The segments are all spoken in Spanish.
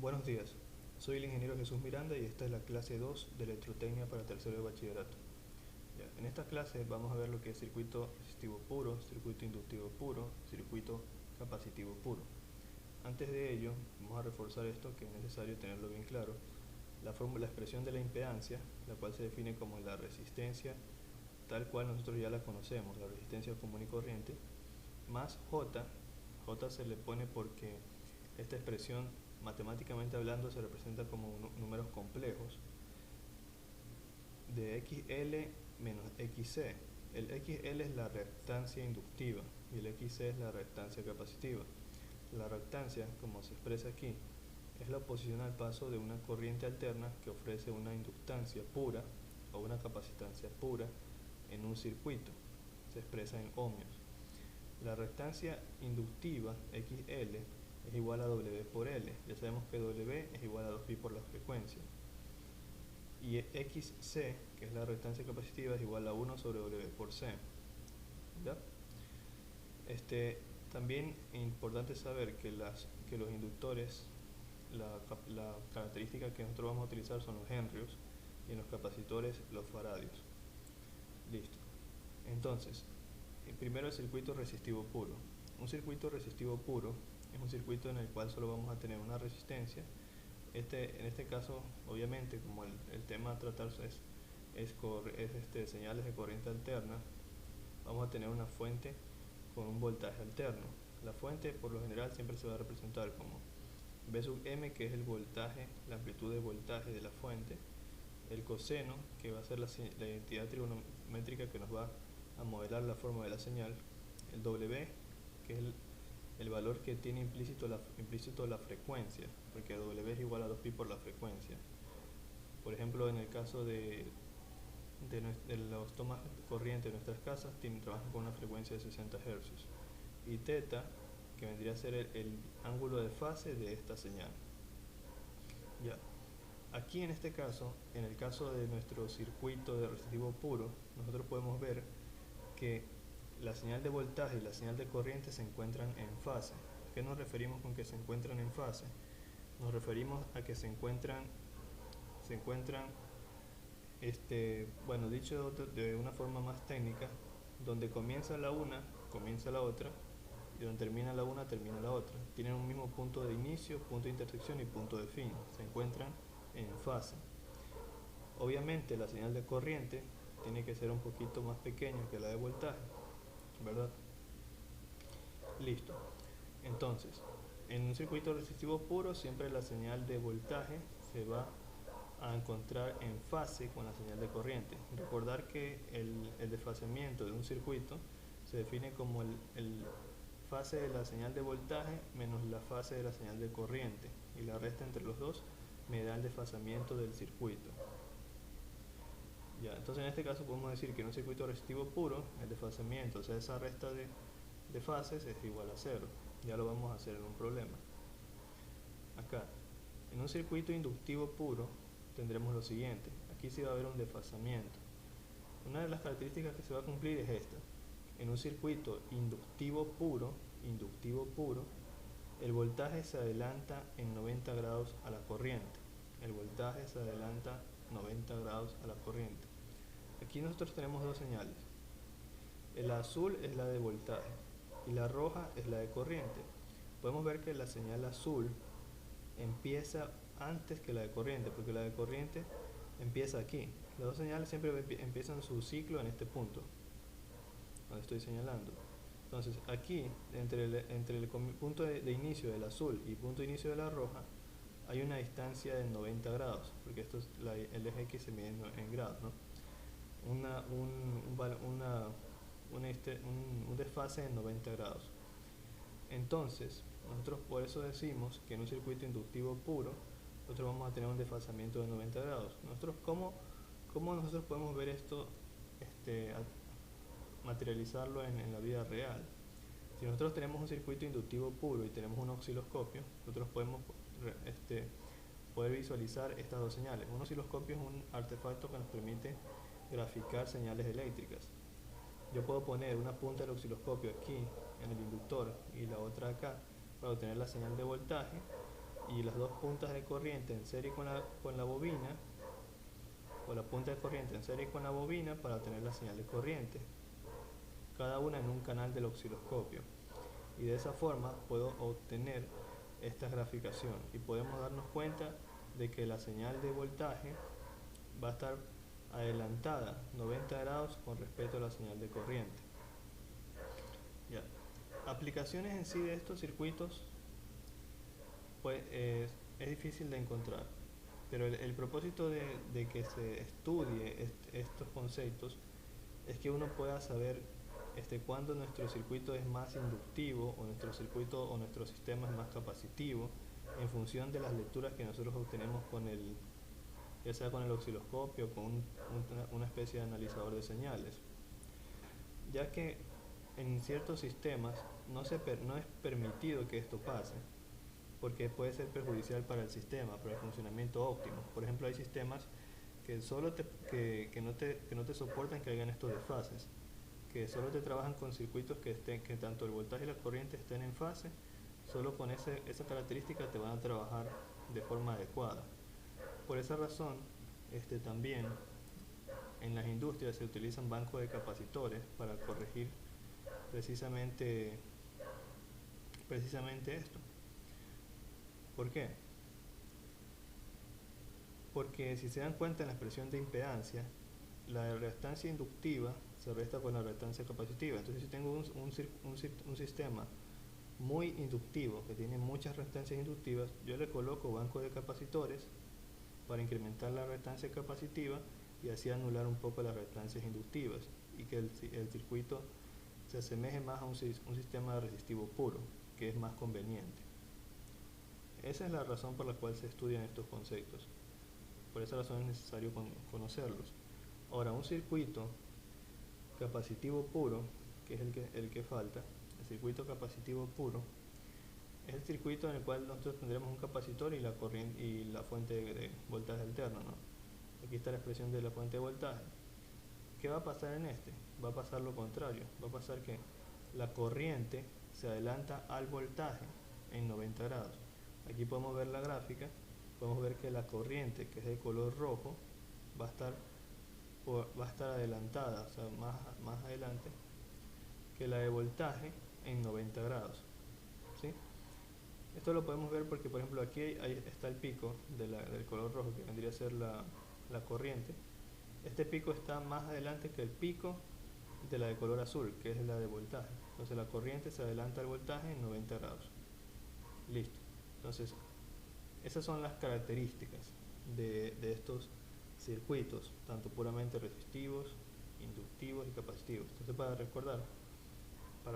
Buenos días, soy el ingeniero Jesús Miranda y esta es la clase 2 de Electrotecnia para tercero de bachillerato. En esta clase vamos a ver lo que es circuito resistivo puro, circuito inductivo puro, circuito capacitivo puro. Antes de ello, vamos a reforzar esto que es necesario tenerlo bien claro. La expresión de la impedancia, la cual se define como la resistencia tal cual nosotros ya la conocemos, la resistencia común y corriente, más J se le pone porque esta expresión matemáticamente hablando se representa como números complejos de XL menos XC. El XL es la reactancia inductiva y el XC es la reactancia capacitiva. La reactancia, como se expresa aquí, es la oposición al paso de una corriente alterna que ofrece una inductancia pura o una capacitancia pura en un circuito. Se expresa en ohmios. La reactancia inductiva XL es igual a W por L. Ya sabemos que W es igual a 2pi por la frecuencia. Y XC, que es la reactancia capacitiva, es igual a 1 sobre W por C. ¿Ya? También es importante saber que los inductores, la característica que nosotros vamos a utilizar son los henrios y en los capacitores los faradios. Listo. Entonces, primero el circuito resistivo puro. Un circuito resistivo puro es un circuito en el cual solo vamos a tener una resistencia. En este caso, obviamente, como el tema a tratar es señales de corriente alterna, vamos a tener una fuente con un voltaje alterno. La fuente por lo general siempre se va a representar como V sub m, que es el voltaje, la amplitud de voltaje de la fuente, el coseno, que va a ser la identidad trigonométrica que nos va a modelar la forma de la señal, el W, que es el valor que tiene implícito la frecuencia, porque W es igual a 2pi por la frecuencia. Por ejemplo, en el caso de los tomas corrientes de nuestras casas, trabajan con una frecuencia de 60 Hz. Y θ, que vendría a ser el ángulo de fase de esta señal. Ya. Aquí en este caso, en el caso de nuestro circuito de resistivo puro, nosotros podemos ver que la señal de voltaje y la señal de corriente se encuentran en fase. ¿A qué nos referimos con que se encuentran en fase? Nos referimos a que se encuentran bueno, dicho de una forma más técnica, donde comienza la una, comienza la otra, y donde termina la una, termina la otra. Tienen un mismo punto de inicio, punto de intersección y punto de fin. Se encuentran en fase. Obviamente la señal de corriente tiene que ser un poquito más pequeña que la de voltaje, ¿verdad? Listo. Entonces, en un circuito resistivo puro siempre la señal de voltaje se va a encontrar en fase con la señal de corriente. Recordar que el desfasamiento de un circuito se define como el fase de la señal de voltaje menos la fase de la señal de corriente, y la resta entre los dos me da el desfasamiento del circuito. Ya, entonces en este caso podemos decir que en un circuito resistivo puro el desfasamiento, o sea, esa resta de fases es igual a 0. Ya lo vamos a hacer en un problema. Acá, en un circuito inductivo puro tendremos lo siguiente. Aquí sí va a haber un desfasamiento. Una de las características que se va a cumplir es esta. En un circuito inductivo puro, el voltaje se adelanta en 90 grados a la corriente. El voltaje se adelanta 90 grados a la corriente. Aquí nosotros tenemos dos señales. El azul es la de voltaje y la roja es la de corriente. Podemos ver que la señal azul empieza antes que la de corriente, porque la de corriente empieza aquí. Las dos señales siempre empiezan su ciclo en este punto donde estoy señalando. Entonces aquí, entre el punto de inicio del azul y punto de inicio de la roja, hay una distancia de 90 grados, porque esto es el eje X se mide en grados, ¿no? Un desfase de 90 grados. Entonces, nosotros por eso decimos que en un circuito inductivo puro, nosotros vamos a tener un desfasamiento de 90 grados. ¿Cómo nosotros podemos ver esto, materializarlo en la vida real? Si nosotros tenemos un circuito inductivo puro y tenemos un osciloscopio, nosotros podemos poder visualizar estas dos señales. Un osciloscopio es un artefacto que nos permite graficar señales eléctricas. Yo puedo poner una punta del osciloscopio aquí en el inductor y la otra acá para obtener la señal de voltaje, y las dos puntas de corriente en serie con la bobina, o la punta de corriente en serie con la bobina para tener la señal de corriente, cada una en un canal del osciloscopio. Y de esa forma puedo obtener esta graficación y podemos darnos cuenta de que la señal de voltaje va a estar adelantada 90 grados con respecto a la señal de corriente. Ya. Aplicaciones en sí de estos circuitos pues, es difícil de encontrar, pero el propósito de que se estudie estos conceptos es que uno pueda saber cuándo nuestro circuito es más inductivo o nuestro circuito o nuestro sistema es más capacitivo en función de las lecturas que nosotros obtenemos ya sea con el osciloscopio o con una especie de analizador de señales, ya que en ciertos sistemas no es permitido que esto pase porque puede ser perjudicial para el sistema, para el funcionamiento óptimo. Por ejemplo, hay sistemas que no te soportan que hagan estos desfases, que solo te trabajan con circuitos que tanto el voltaje y la corriente estén en fase. Solo con esa característica te van a trabajar de forma adecuada. Por esa razón, también en las industrias se utilizan bancos de capacitores para corregir precisamente esto. ¿Por qué? Porque si se dan cuenta en la expresión de impedancia, la reactancia inductiva se resta con la reactancia capacitiva. Entonces, si tengo un sistema muy inductivo, que tiene muchas reactancias inductivas, yo le coloco bancos de capacitores para incrementar la reactancia capacitiva y así anular un poco las reactancias inductivas y que el circuito se asemeje más a un sistema resistivo puro, que es más conveniente. Esa es la razón por la cual se estudian estos conceptos. Por esa razón es necesario conocerlos. Ahora, un circuito capacitivo puro, que es el que falta, el circuito capacitivo puro, es el circuito en el cual nosotros tendremos un capacitor y la corriente y la fuente de voltaje alterno, ¿no? Aquí está la expresión de la fuente de voltaje. ¿Qué va a pasar en este? Va a pasar lo contrario. Va a pasar que la corriente se adelanta al voltaje en 90 grados. Aquí podemos ver la gráfica. Podemos ver que la corriente, que es de color rojo, va a estar adelantada, o sea, más adelante que la de voltaje en 90 grados. ¿Sí? Esto lo podemos ver porque, por ejemplo, aquí está el pico del color rojo, que vendría a ser la corriente. Este pico está más adelante que el pico de la de color azul, que es la de voltaje. Entonces la corriente se adelanta al voltaje en 90 grados. Listo. Entonces, esas son las características de estos circuitos, tanto puramente resistivos, inductivos y capacitivos. Entonces, para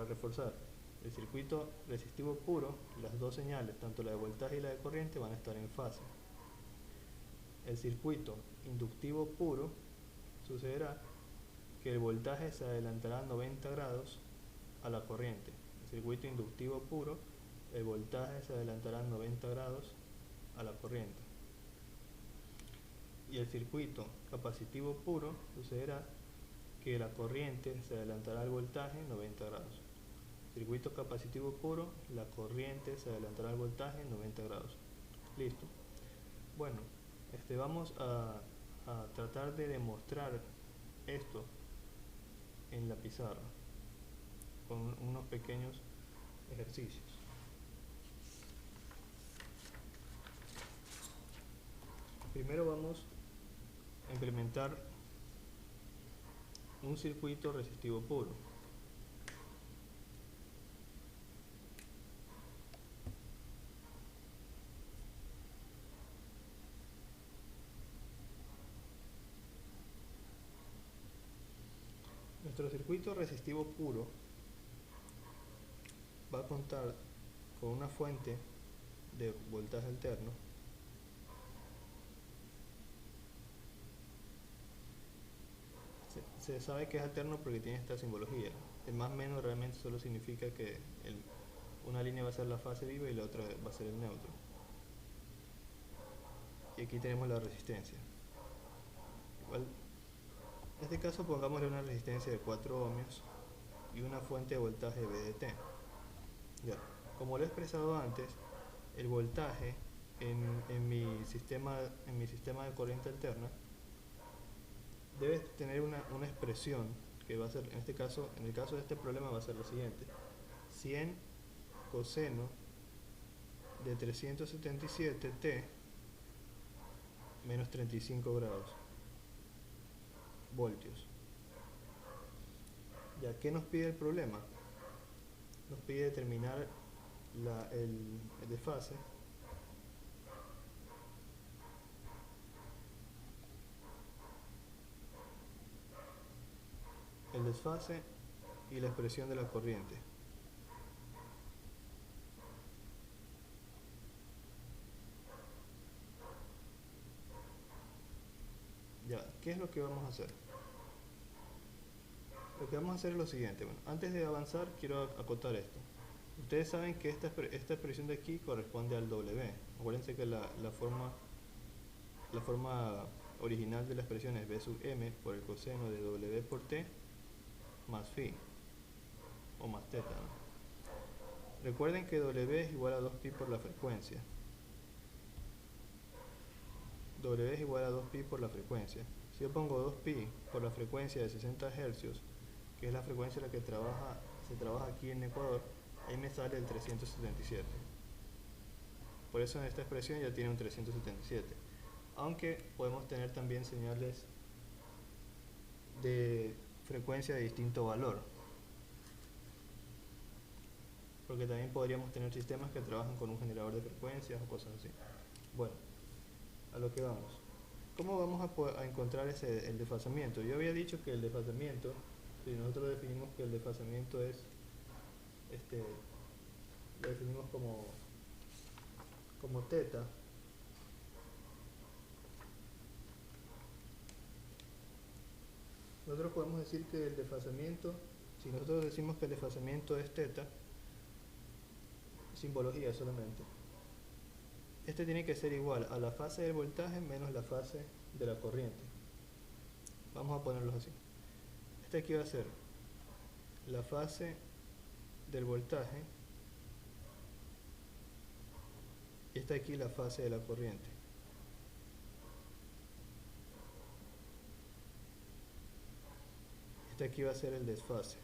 reforzar, el circuito resistivo puro, las dos señales, tanto la de voltaje y la de corriente, van a estar en fase. El circuito inductivo puro, sucederá que el voltaje se adelantará 90 grados a la corriente. El circuito inductivo puro, el voltaje se adelantará 90 grados a la corriente. Y el circuito capacitivo puro, sucederá que la corriente se adelantará al voltaje 90 grados. Circuito capacitivo puro, la corriente se adelantará al voltaje 90 grados. Listo. Bueno, vamos a tratar de demostrar esto en la pizarra con unos pequeños ejercicios. Primero vamos a implementar un circuito resistivo puro. Nuestro circuito resistivo puro va a contar con una fuente de voltaje alterno se sabe que es alterno porque tiene esta simbología. El más menos realmente solo significa que una línea va a ser la fase viva y la otra va a ser el neutro. Y aquí tenemos la resistencia. Igual, en este caso pongámosle una resistencia de 4 ohmios y una fuente de voltaje VDT. Ya, como lo he expresado antes, el voltaje en mi sistema de corriente alterna, debes tener una expresión que va a ser, en el caso de este problema va a ser lo siguiente: 100 coseno de 377t menos 35 grados voltios. ¿Ya qué nos pide el problema? Nos pide determinar el desfase y la expresión de la corriente. Ya, ¿qué es lo que vamos a hacer? Lo que vamos a hacer es lo siguiente. Bueno, antes de avanzar quiero acotar esto. Ustedes saben que esta expresión de aquí corresponde al W. Acuérdense que la forma original de la expresión es B sub m por el coseno de W por t más phi o más teta, ¿no? Recuerden que W es igual a 2pi por la frecuencia. W es igual a 2pi por la frecuencia. Si yo pongo 2pi por la frecuencia de 60 Hz, que es la frecuencia en la que se trabaja aquí en Ecuador, ahí me sale el 377. Por eso en esta expresión ya tiene un 377. Aunque podemos tener también señales de frecuencia de distinto valor, porque también podríamos tener sistemas que trabajan con un generador de frecuencias o cosas así. Bueno, a lo que vamos. ¿Cómo vamos a encontrar el desfasamiento? Yo había dicho que el desfasamiento, si nosotros definimos que el desfasamiento es, lo definimos como teta, nosotros podemos decir que el desfasamiento, si nosotros decimos que el desfasamiento es teta, simbología solamente, este tiene que ser igual a la fase del voltaje menos la fase de la corriente. Vamos a ponerlos así. Este aquí va a ser la fase del voltaje y esta aquí la fase de la corriente. Este aquí va a ser el desfase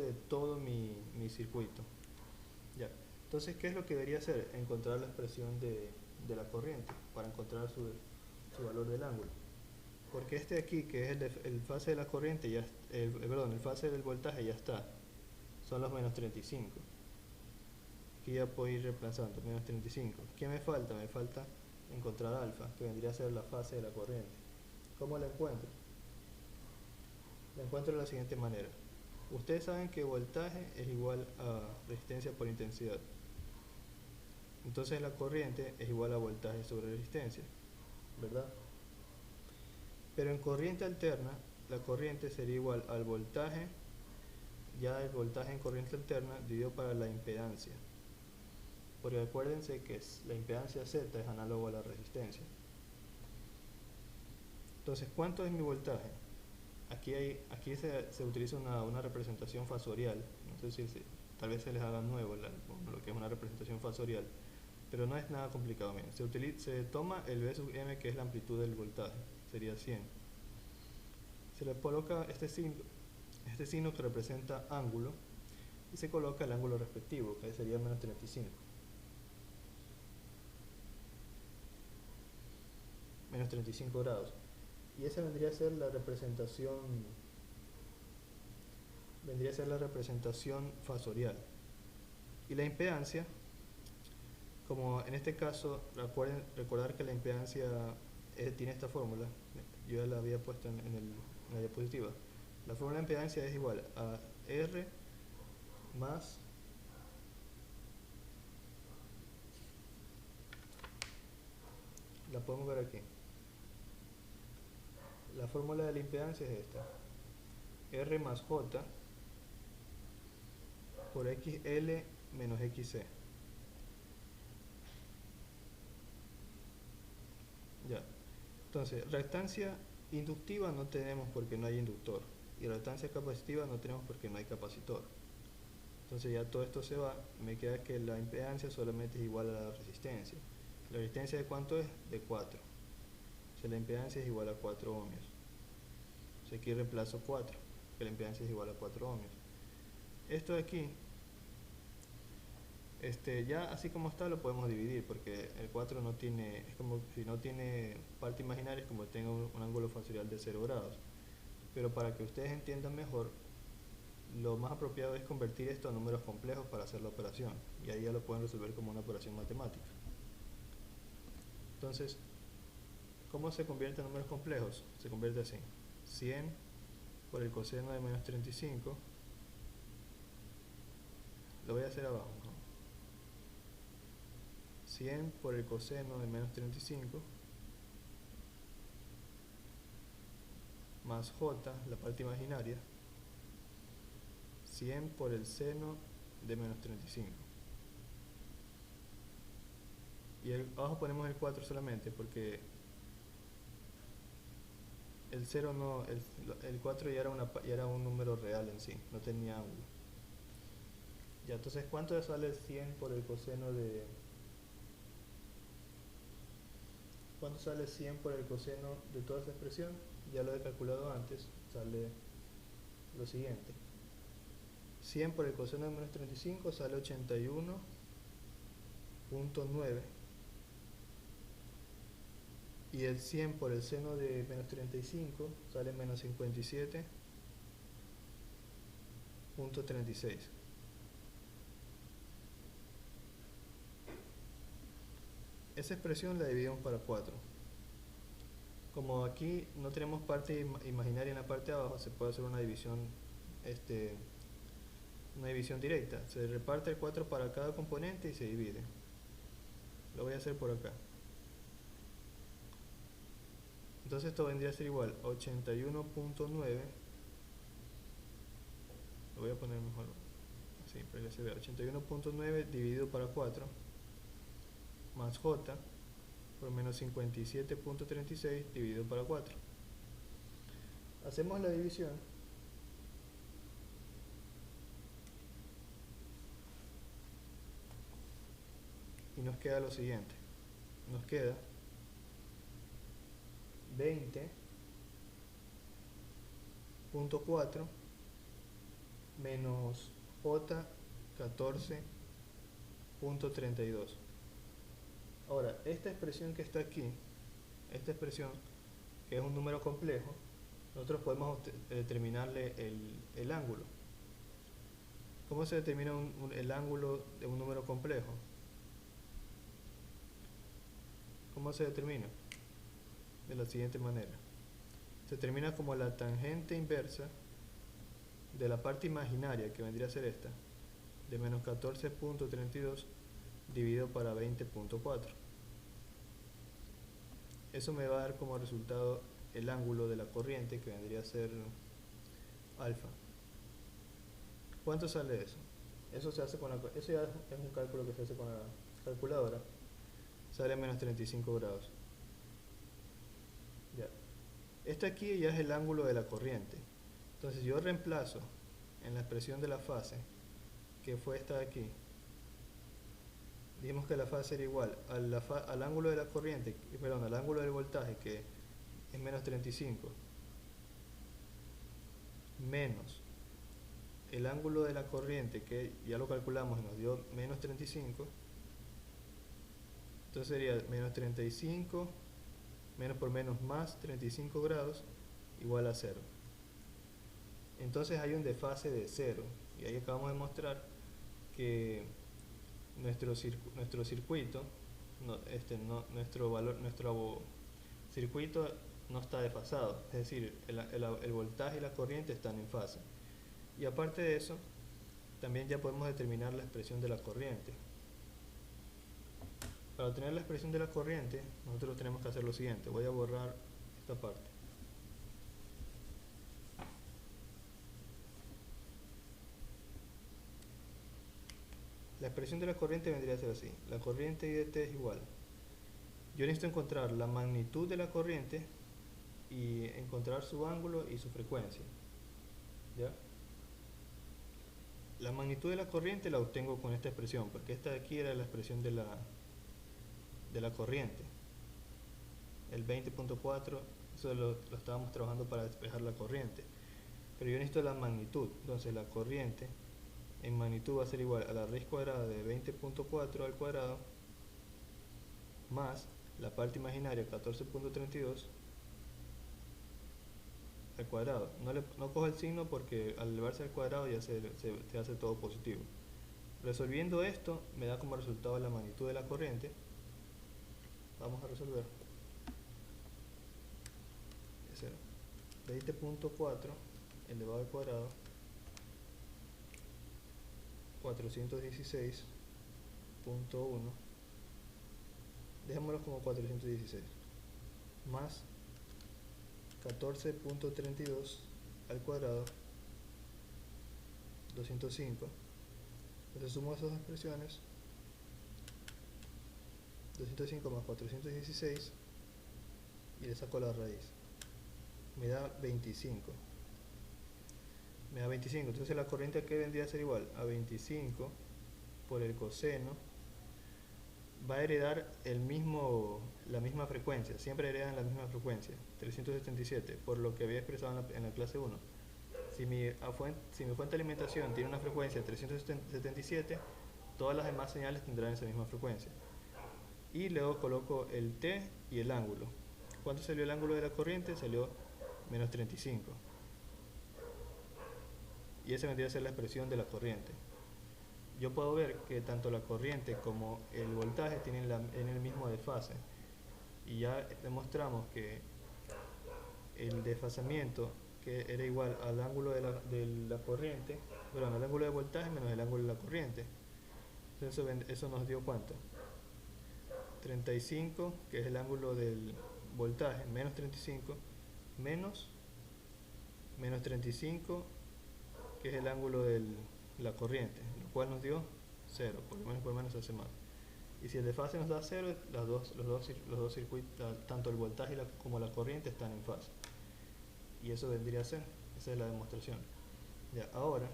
de todo mi circuito. Ya. Entonces, ¿qué es lo que debería hacer? Encontrar la expresión de la corriente para encontrar su valor del ángulo. Porque este de aquí, que es el fase de la corriente, el fase del voltaje ya está. Son los menos 35. Aquí ya puedo ir reemplazando, menos 35. ¿Qué me falta? Me falta encontrar alfa, que vendría a ser la fase de la corriente. ¿Cómo la encuentro? La encuentro de la siguiente manera. Ustedes saben que voltaje es igual a resistencia por intensidad. Entonces la corriente es igual a voltaje sobre resistencia, ¿verdad? Pero en corriente alterna, la corriente sería igual al voltaje, ya el voltaje en corriente alterna dividido para la impedancia. Porque acuérdense que la impedancia Z es análogo a la resistencia. Entonces, ¿cuánto es mi voltaje? Aquí se utiliza una representación fasorial. No sé si tal vez se les haga nuevo lo que es una representación fasorial, pero no es nada complicado. Miren, se toma el B sub m, que es la amplitud del voltaje, sería 100. Se le coloca este signo que representa ángulo y se coloca el ángulo respectivo, que sería menos 35. Menos 35 grados. Y esa vendría a ser la representación fasorial. Y la impedancia, como en este caso, recordar que la impedancia tiene esta fórmula, yo ya la había puesto en la diapositiva. La fórmula de impedancia es igual a R más la podemos ver aquí. La fórmula de la impedancia es esta: R más J por XL menos XC. Ya. Entonces, reactancia inductiva no tenemos porque no hay inductor, y reactancia capacitiva no tenemos porque no hay capacitor. Entonces ya todo esto se va, me queda que la impedancia solamente es igual a la resistencia. ¿La resistencia de cuánto es? De 4. O sea, la impedancia es igual a 4 ohmios. O sea, aquí reemplazo 4, que la impedancia es igual a 4 ohmios. Esto de aquí, ya así como está lo podemos dividir, porque el 4 no tiene, es como si no tiene parte imaginaria, es como si tenga un ángulo factorial de 0 grados. Pero para que ustedes entiendan mejor, lo más apropiado es convertir esto a números complejos para hacer la operación, y ahí ya lo pueden resolver como una operación matemática. Entonces, ¿cómo se convierte en números complejos? Se convierte así: 100 por el coseno de menos 35, lo voy a hacer abajo, ¿no? 100 por el coseno de menos 35 más j, la parte imaginaria, 100 por el seno de menos 35. Y abajo ponemos el 4 solamente porque el 0 no, el 4 ya era un número real en sí, no tenía ángulo. Ya, entonces, ¿cuánto sale 100 por el coseno de... ¿Cuánto sale 100 por el coseno de toda esa expresión? Ya lo he calculado antes, sale lo siguiente. 100 por el coseno de menos 35 sale 81.9. Y el 100 por el seno de menos 35 sale menos 57.36. Esa expresión la dividimos para 4. Como aquí no tenemos parte imaginaria en la parte de abajo, se puede hacer una división directa. Se reparte el 4 para cada componente y se divide. Lo voy a hacer por acá. Entonces esto vendría a ser igual a 81.9. Lo voy a poner mejor así para que se vea. 81.9 dividido para 4 más j por menos 57.36 dividido para 4. Hacemos la división. Y nos queda lo siguiente. Nos queda 20.4 menos j 14.32. Ahora, esta expresión que está aquí, esta expresión que es un número complejo, nosotros podemos determinarle el ángulo. ¿Cómo se determina el ángulo de un número complejo? ¿Cómo se determina? De la siguiente manera. Se determina como la tangente inversa de la parte imaginaria, que vendría a ser esta, de menos 14.32 dividido para 20.4. Eso me va a dar como resultado el ángulo de la corriente, que vendría a ser alfa. ¿Cuánto sale eso? Eso ya es un cálculo que se hace con la calculadora. Sale a menos 35 grados. Ya. Este aquí ya es el ángulo de la corriente. Entonces yo reemplazo en la expresión de la fase, que fue esta de aquí. Dijimos que la fase era igual al ángulo de la corriente, perdón, al ángulo del voltaje, que es menos 35, menos el ángulo de la corriente, que ya lo calculamos y nos dio menos 35. Entonces sería menos 35, menos por menos más 35 grados, igual a 0. Entonces hay un desfase de 0. Y ahí acabamos de mostrar que nuestro circuito, nuestro circuito no está desfasado. Es decir, el voltaje y la corriente están en fase. Y aparte de eso, también ya podemos determinar la expresión de la corriente. Para obtener la expresión de la corriente, nosotros tenemos que hacer lo siguiente. Voy a borrar esta parte. La expresión de la corriente vendría a ser así. La corriente I de t es igual. Yo necesito encontrar la magnitud de la corriente y encontrar su ángulo y su frecuencia. ¿Ya? La magnitud de la corriente la obtengo con esta expresión, porque esta de aquí era la expresión de la corriente. El 20.4, eso lo estábamos trabajando para despejar la corriente. Pero yo necesito la magnitud, entonces la corriente en magnitud va a ser igual a la raíz cuadrada de 20.4 al cuadrado más la parte imaginaria 14.32 al cuadrado. No cojo el signo porque al elevarse al cuadrado ya se hace todo positivo. Resolviendo esto me da como resultado la magnitud de la corriente. Vamos a resolver. Es 20.4 elevado al cuadrado 416.1, dejémoslo como 416, más 14.32 al cuadrado 205. Entonces sumo esas expresiones, 205 más 416, y le saco la raíz. Me da 25. Entonces la corriente aquí vendría a ser igual a 25 por el coseno. Va a heredar la misma frecuencia, siempre heredan la misma frecuencia, 377, por lo que había expresado en la clase 1. Si mi fuente de alimentación tiene una frecuencia de 377, todas las demás señales tendrán esa misma frecuencia. Y luego coloco el T y el ángulo. ¿Cuánto salió el ángulo de la corriente? Salió menos 35. Y esa vendría a ser la expresión de la corriente. Yo puedo ver que tanto la corriente como el voltaje tienen el mismo desfase. Y ya demostramos que el desfasamiento, que era igual al ángulo de la corriente, perdón, al ángulo de voltaje menos el ángulo de la corriente. Entonces eso nos dio ¿cuánto? 35, que es el ángulo del voltaje, menos 35, menos 35, que es el ángulo de la corriente, lo cual nos dio 0, por lo menos hace más. Y si el desfase nos da 0, los dos circuitos, tanto el voltaje como la corriente, están en fase. Y eso vendría a ser, esa es la demostración. Ya, ahora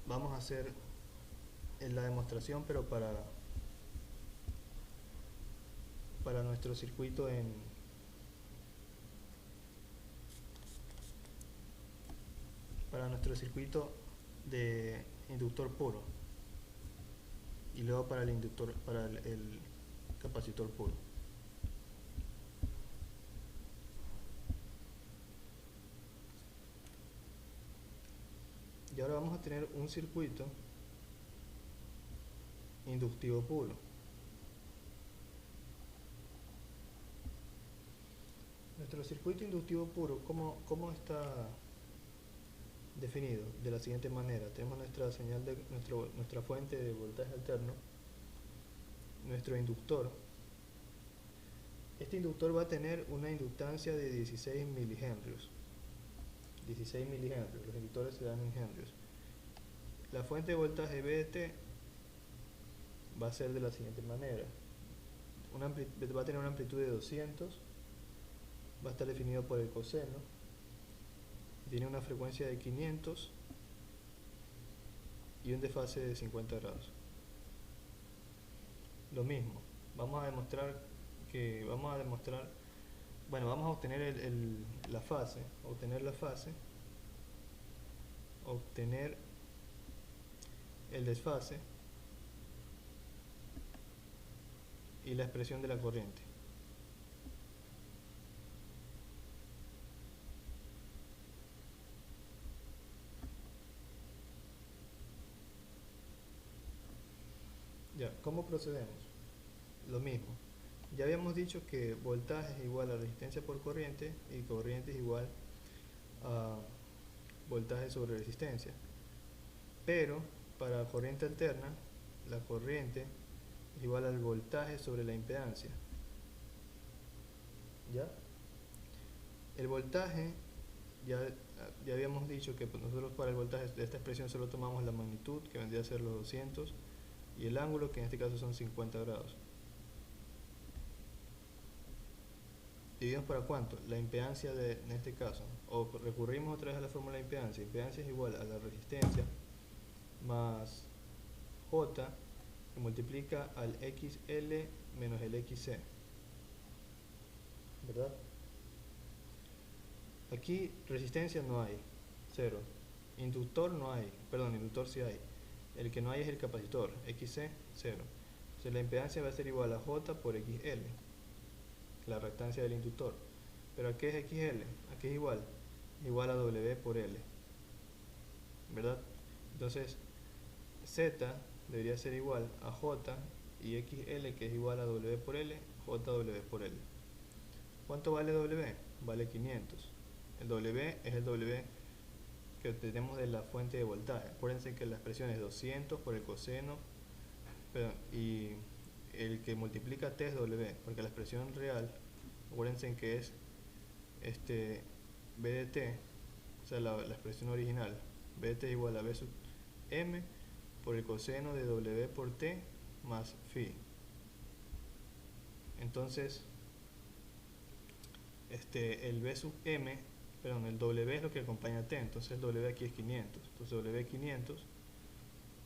vamos a hacer la demostración, pero para nuestro circuito de inductor puro, y luego para el capacitor puro. Y ahora vamos a tener un circuito inductivo puro. Nuestro circuito inductivo puro, ¿cómo está definido? De la siguiente manera: tenemos nuestra nuestra fuente de voltaje alterno, nuestro inductor. Este inductor va a tener una inductancia de 16 milihenrios. 16 milihenrios, los inductores se dan en henrios. La fuente de voltaje VT va a ser de la siguiente manera: va a tener una amplitud de 200, va a estar definido por el coseno, tiene una frecuencia de 500 y un desfase de 50 grados. Lo mismo, vamos a obtener la fase, obtener el desfase y la expresión de la corriente. Ya, ¿cómo procedemos? Lo mismo. Ya habíamos dicho que voltaje es igual a resistencia por corriente y corriente es igual a voltaje sobre resistencia. Pero para corriente alterna, la corriente es igual al voltaje sobre la impedancia. ¿Ya? El voltaje, ya habíamos dicho que nosotros para el voltaje de esta expresión solo tomamos la magnitud, que vendría a ser los 200, y el ángulo, que en este caso son 50 grados. ¿Dividimos para cuánto? La impedancia en este caso. O recurrimos otra vez a la fórmula de impedancia. Impedancia es igual a la resistencia más J que multiplica al XL menos el XC. ¿Verdad? Aquí resistencia no hay, 0. Inductor no hay, perdón, inductor sí hay. El que no hay es el capacitor, XC, 0. Entonces la impedancia va a ser igual a J por XL, la reactancia del inductor. ¿Pero a qué es XL? Aquí es igual a W por L, ¿verdad? Entonces Z debería ser igual a J y XL, que es igual a W por L, JW por L. ¿Cuánto vale W? Vale 500. El W es el W que obtenemos de la fuente de voltaje. Acuérdense que la expresión es 200 por el coseno, y el que multiplica T es W, porque la expresión real, acuérdense que es B de T, o sea la expresión original, B de T es igual a B sub M por el coseno de W por T más phi. Entonces el B sub M, perdón, el W es lo que acompaña a T, entonces el W aquí es 500. Entonces W 500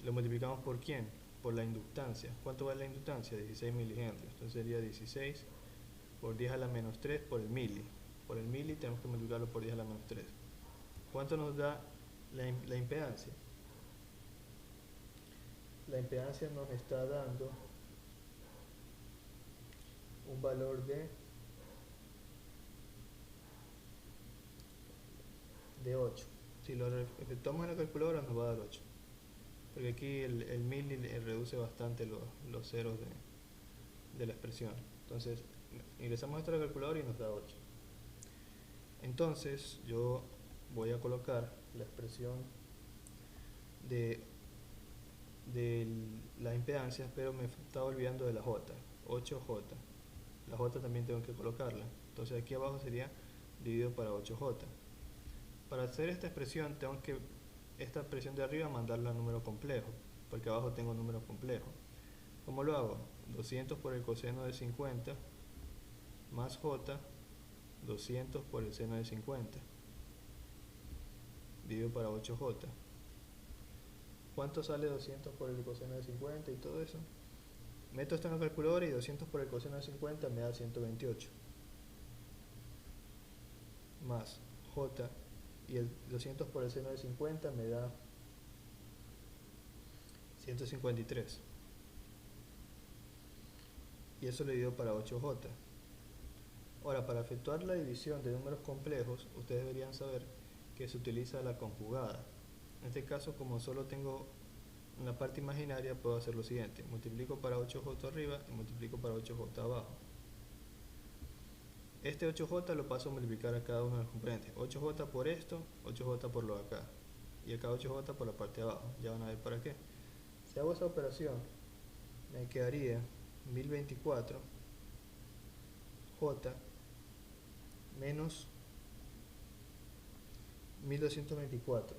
lo multiplicamos por ¿quién? Por la inductancia. ¿Cuánto vale la inductancia? 16 milihenrios. Entonces sería 16 por 10 a la menos 3 por el mili. Por el mili tenemos que multiplicarlo por 10 a la menos 3. ¿Cuánto nos da la impedancia? La impedancia nos está dando un valor de 8. Si lo efectuamos en la calculadora nos va a dar 8. Porque aquí el mili reduce bastante los ceros de la expresión. Entonces ingresamos esto a la calculadora y nos da 8. Entonces yo voy a colocar la expresión de las impedancias, pero me estaba olvidando de la J, 8J. La J también tengo que colocarla. Entonces aquí abajo sería dividido para 8J. Para hacer esta expresión tengo que esta expresión de arriba mandarla a número complejo, porque abajo tengo número complejo. ¿Cómo lo hago? 200 por el coseno de 50 más J, 200 por el seno de 50 dividido para 8J. ¿Cuánto sale 200 por el coseno de 50 y todo eso? Meto esto en la calculadora y 200 por el coseno de 50 me da 128. Más J y el 200 por el seno de 50 me da 153. Y eso lo divido para 8J. Ahora, para efectuar la división de números complejos, ustedes deberían saber que se utiliza la conjugada. En este caso, como solo tengo una parte imaginaria, puedo hacer lo siguiente: multiplico para 8J arriba y multiplico para 8J abajo. Este 8J lo paso a multiplicar a cada uno de los componentes. 8J por esto, 8J por lo de acá, y acá 8J por la parte de abajo. Ya van a ver para qué. Si hago esa operación, me quedaría 1024 J menos 1224.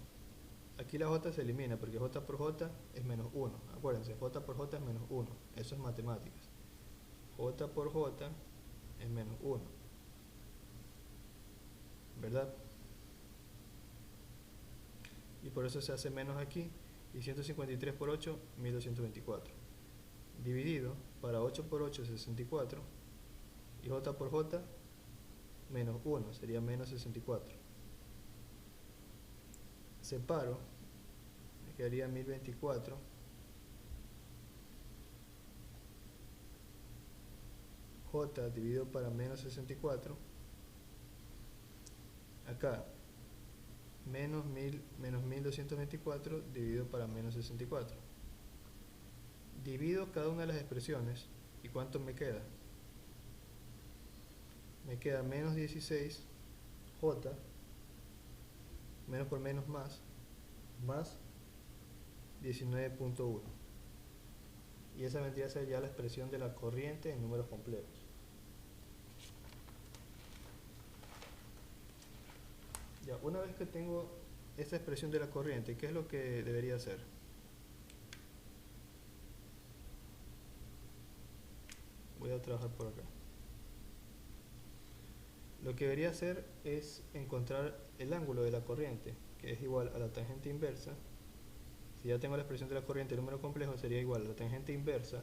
Aquí la J se elimina porque J por J es menos 1. Acuérdense, J por J es menos 1. Eso es matemáticas. J por J es menos 1. ¿Verdad? Y por eso se hace menos aquí. Y 153 por 8, 1224. Dividido para 8 por 8, 64. Y J por J, menos 1, sería menos 64. Separo, me quedaría 1024 J dividido para menos 64. Acá menos 1224 dividido para menos 64. Divido cada una de las expresiones y ¿cuánto me queda? Me queda menos 16 J, menos por menos más 19.1. Y esa vendría a ser ya la expresión de la corriente en números complejos. Ya, una vez que tengo esta expresión de la corriente, ¿qué es lo que debería hacer? Voy a trabajar por acá. Lo que debería hacer es encontrar el ángulo de la corriente, que es igual a la tangente inversa. Si ya tengo la expresión de la corriente, el número complejo sería igual a la tangente inversa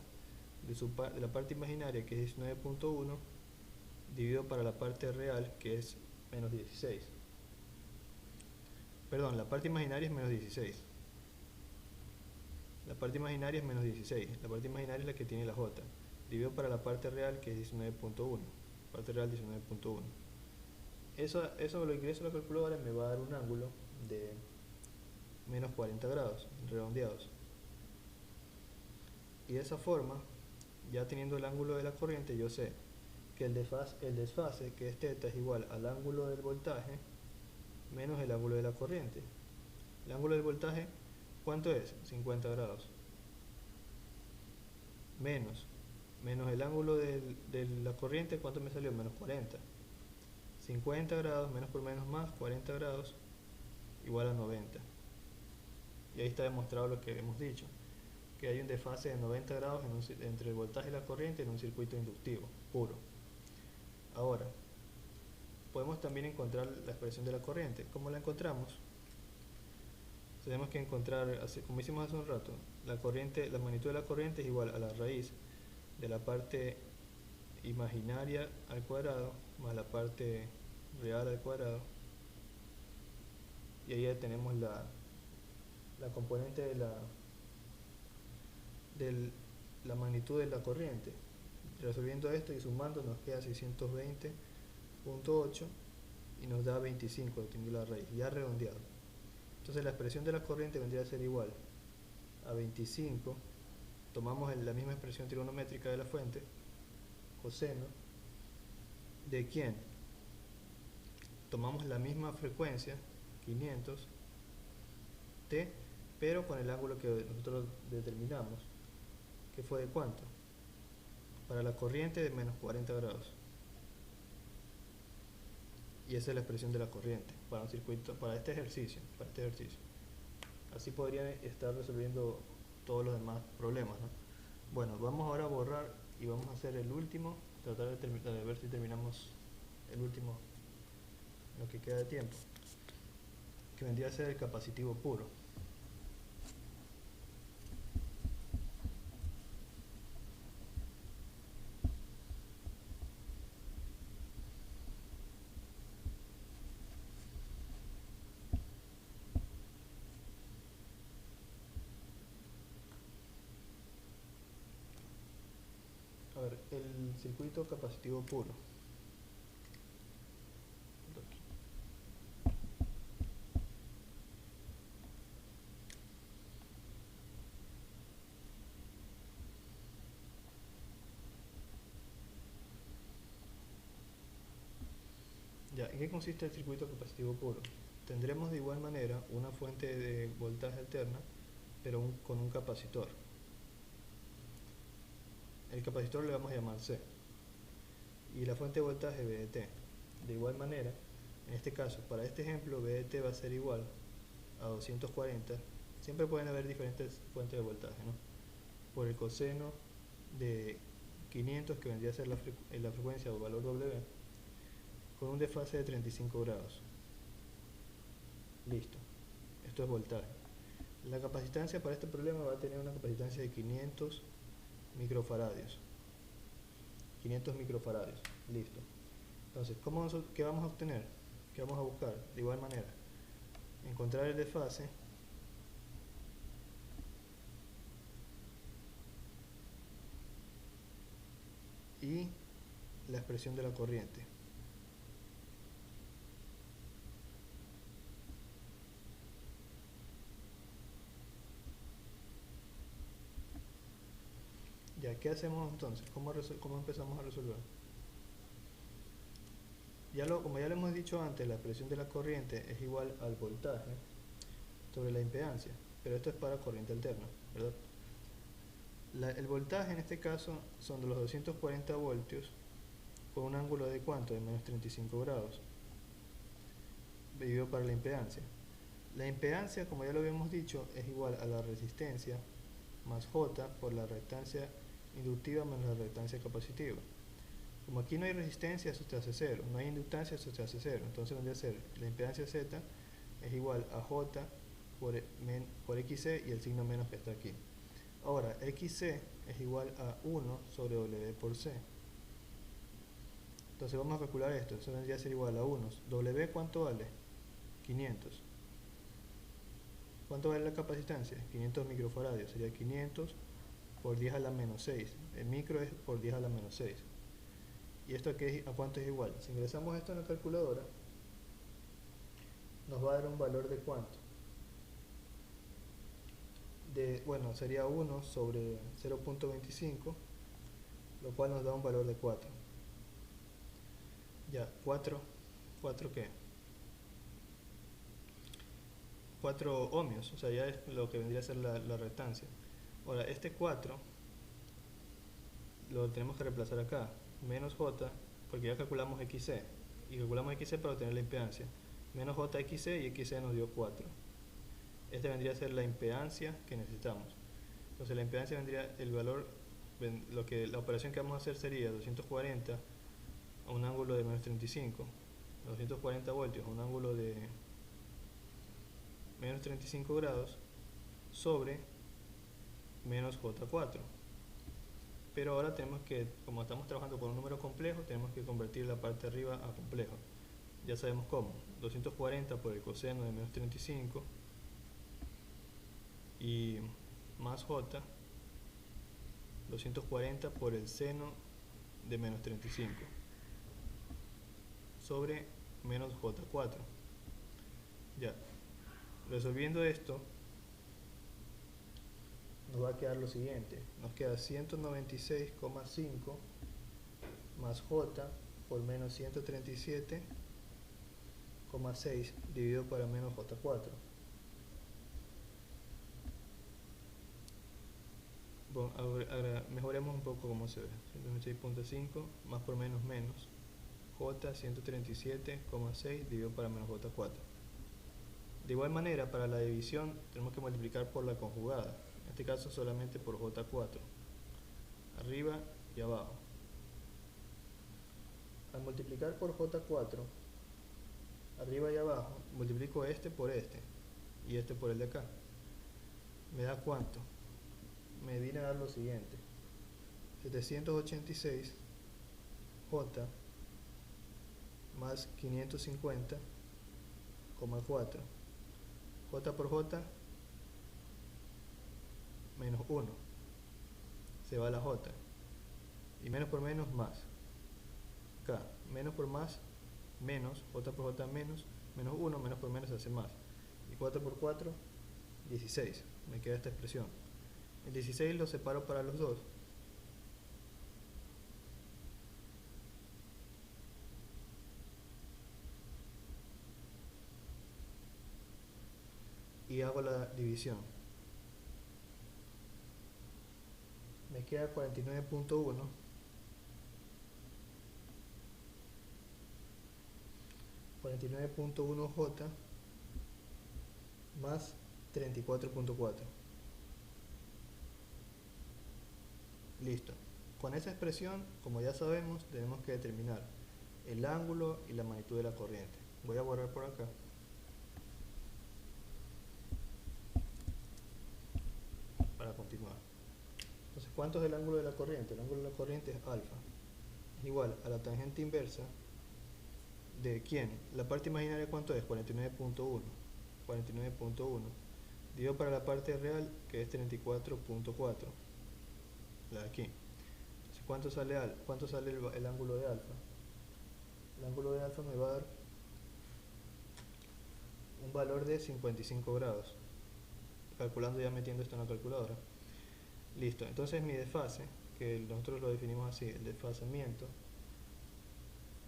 de la parte imaginaria, que es 19.1, dividido para la parte real, que es menos 16. Perdón, la parte imaginaria es menos 16. La parte imaginaria es menos 16. La parte imaginaria es la que tiene la j. Dividido para la parte real, que es 19.1. Parte real 19.1. Eso lo ingreso a la calculadora y me va a dar un ángulo de menos 40 grados, redondeados. Y de esa forma, ya teniendo el ángulo de la corriente, yo sé que el desfase, que es θ, es igual al ángulo del voltaje menos el ángulo de la corriente. El ángulo del voltaje, ¿cuánto es? 50 grados. Menos el ángulo de la corriente, ¿cuánto me salió? Menos 40. 50 grados, menos por menos más, 40 grados, igual a 90. Y ahí está demostrado lo que hemos dicho, que hay un desfase de 90 grados entre el voltaje y la corriente en un circuito inductivo puro. Ahora, podemos también encontrar la expresión de la corriente. ¿Cómo la encontramos? Tenemos que encontrar, como hicimos hace un rato, la magnitud de la corriente es igual a la raíz de la parte imaginaria al cuadrado más la parte real al cuadrado, y ahí ya tenemos la componente de la magnitud de la corriente. Resolviendo esto y sumando nos queda 620.8 y nos da 25 obteniendo la raíz, ya redondeado. Entonces la expresión de la corriente vendría a ser igual a 25, tomamos la misma expresión trigonométrica de la fuente, coseno, ¿de quién? Tomamos la misma frecuencia, 500, t, pero con el ángulo que nosotros determinamos, que fue de cuánto, para la corriente de menos 40 grados. Y esa es la expresión de la corriente para un circuito, para este ejercicio. Así podría estar resolviendo todos los demás problemas, ¿no? Bueno, vamos ahora a borrar y vamos a hacer el último, tratar de ver si terminamos el último, lo que queda de tiempo, que vendría a ser el capacitivo puro. A ver, el circuito capacitivo puro. Ya, ¿en qué consiste el circuito capacitivo puro? Tendremos de igual manera una fuente de voltaje alterna, pero con un capacitor. El capacitor le vamos a llamar C. Y la fuente de voltaje VDT. De igual manera, en este caso, para este ejemplo, VDT va a ser igual a 240. Siempre pueden haber diferentes fuentes de voltaje, ¿no? Por el coseno de 500, que vendría a ser la frecuencia o valor W, con un desfase de 35 grados. Listo. Esto es voltaje. La capacitancia para este problema va a tener una capacitancia de 500 microfaradios. 500 microfaradios. Listo. Entonces, ¿qué vamos a obtener? ¿Qué vamos a buscar? De igual manera, encontrar el desfase y la expresión de la corriente. Ya, ¿qué hacemos entonces? ¿Cómo empezamos a resolver? Como ya lo hemos dicho antes, la expresión de la corriente es igual al voltaje sobre la impedancia, pero esto es para corriente alterna, ¿verdad? El voltaje en este caso son de los 240 voltios con un ángulo de ¿cuánto? De menos 35 grados, dividido para la impedancia. La impedancia, como ya lo habíamos dicho, es igual a la resistencia más J por la reactancia inductiva menos la reactancia capacitiva. Como aquí no hay resistencia, eso te hace cero. No hay inductancia, eso te hace cero. Entonces vendría a ser la impedancia Z es igual a J por XC y el signo menos que está aquí. Ahora, XC es igual a 1 sobre W por C. Entonces vamos a calcular esto. Eso vendría a ser igual a 1. ¿W cuánto vale? 500. ¿Cuánto vale la capacitancia? 500 microfaradios. Sería 500 por 10 a la menos 6. El micro es por 10 a la menos 6. ¿Y esto a cuánto es igual? Si ingresamos esto en la calculadora, nos va a dar un valor de cuánto. Bueno, sería 1 sobre 0.25, lo cual nos da un valor de 4. Ya, 4 ¿qué? 4 ohmios, o sea, ya es lo que vendría a ser la reactancia. Ahora, este 4 lo tenemos que reemplazar acá, menos J, porque ya calculamos XC, y calculamos XC para obtener la impedancia, menos JXC y XC nos dio 4. Este vendría a ser la impedancia que necesitamos. Entonces la impedancia vendría el valor, la operación que vamos a hacer sería 240 a un ángulo de menos 35, 240 voltios a un ángulo de menos 35 grados sobre menos J4. Pero ahora tenemos que, como estamos trabajando con un número complejo, tenemos que convertir la parte de arriba a complejo. Ya sabemos cómo. 240 por el coseno de menos 35 y más J, 240 por el seno de menos 35 sobre menos J4. Ya, resolviendo esto, nos va a quedar lo siguiente. Nos queda 196,5 más J por menos 137,6 dividido para menos J4. Bueno, ahora mejoremos un poco cómo se ve. 196,5 más por menos menos J 137,6 dividido para menos J4. De igual manera, para la división tenemos que multiplicar por la conjugada. En este caso solamente por J4, arriba y abajo. Al multiplicar por J4, arriba y abajo, multiplico este por este y este por el de acá. ¿Me da cuánto? Me viene a dar lo siguiente: 786 J más 550,4. J por J menos 1, se va la J, y menos por menos más. Acá, menos por más, menos, J por J menos 1, menos por menos se hace más. Y 4 por 4, 16. Me queda esta expresión. El 16 lo separo para los dos. Y hago la división. Me queda 49,1 J más 34,4. Listo. Con esa expresión, como ya sabemos, tenemos que determinar el ángulo y la magnitud de la corriente. Voy a borrar por acá. Para continuar. Entonces, ¿cuánto es el ángulo de la corriente? El ángulo de la corriente es alfa. Es igual a la tangente inversa de ¿quién? La parte imaginaria, ¿cuánto es? 49,1. 49,1. Dividido para la parte real, que es 34,4. La de aquí. Entonces, ¿cuánto sale el ángulo de alfa? El ángulo de alfa me va a dar un valor de 55 grados. Calculando, ya metiendo esto en la calculadora. Listo. Entonces mi desfase, que nosotros lo definimos así, el desfasamiento,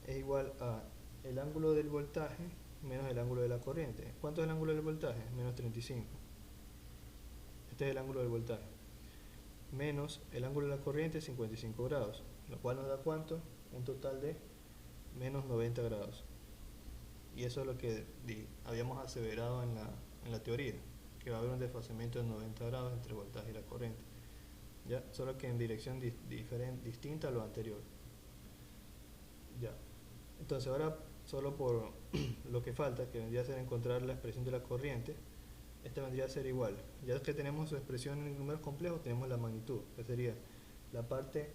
es igual a el ángulo del voltaje menos el ángulo de la corriente. ¿Cuánto es el ángulo del voltaje? Menos 35. Este es el ángulo del voltaje. Menos el ángulo de la corriente, 55 grados. Lo cual nos da ¿cuánto? Un total de menos 90 grados. Y eso es lo que habíamos aseverado en la teoría, que va a haber un desfasamiento de 90 grados entre el voltaje y la corriente. ¿Ya? Solo que en dirección distinta a lo anterior. Ya. Entonces ahora solo por lo que falta, que vendría a ser encontrar la expresión de la corriente, esta vendría a ser igual. Ya que tenemos su expresión en números complejos, tenemos la magnitud, que sería la parte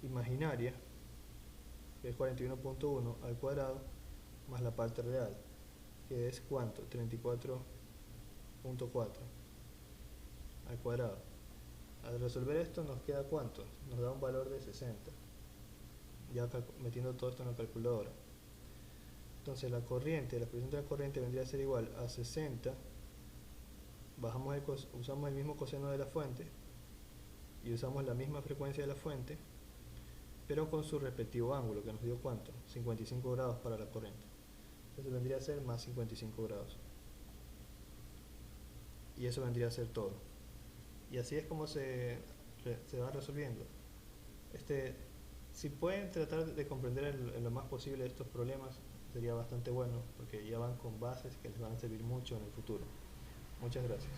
imaginaria, que es 41.1 al cuadrado, más la parte real, que es ¿cuánto? 34.4 al cuadrado. Al resolver esto nos queda ¿cuánto? Nos da un valor de 60, ya metiendo todo esto en la calculadora. Entonces la corriente, la expresión de la corriente vendría a ser igual a 60, usamos el mismo coseno de la fuente y usamos la misma frecuencia de la fuente, pero con su respectivo ángulo, que nos dio ¿cuánto? 55 grados para la corriente. Entonces vendría a ser más 55 grados. Y eso vendría a ser todo. Y así es como se va resolviendo. Si pueden tratar de comprender en lo más posible estos problemas, sería bastante bueno, porque ya van con bases que les van a servir mucho en el futuro. Muchas gracias.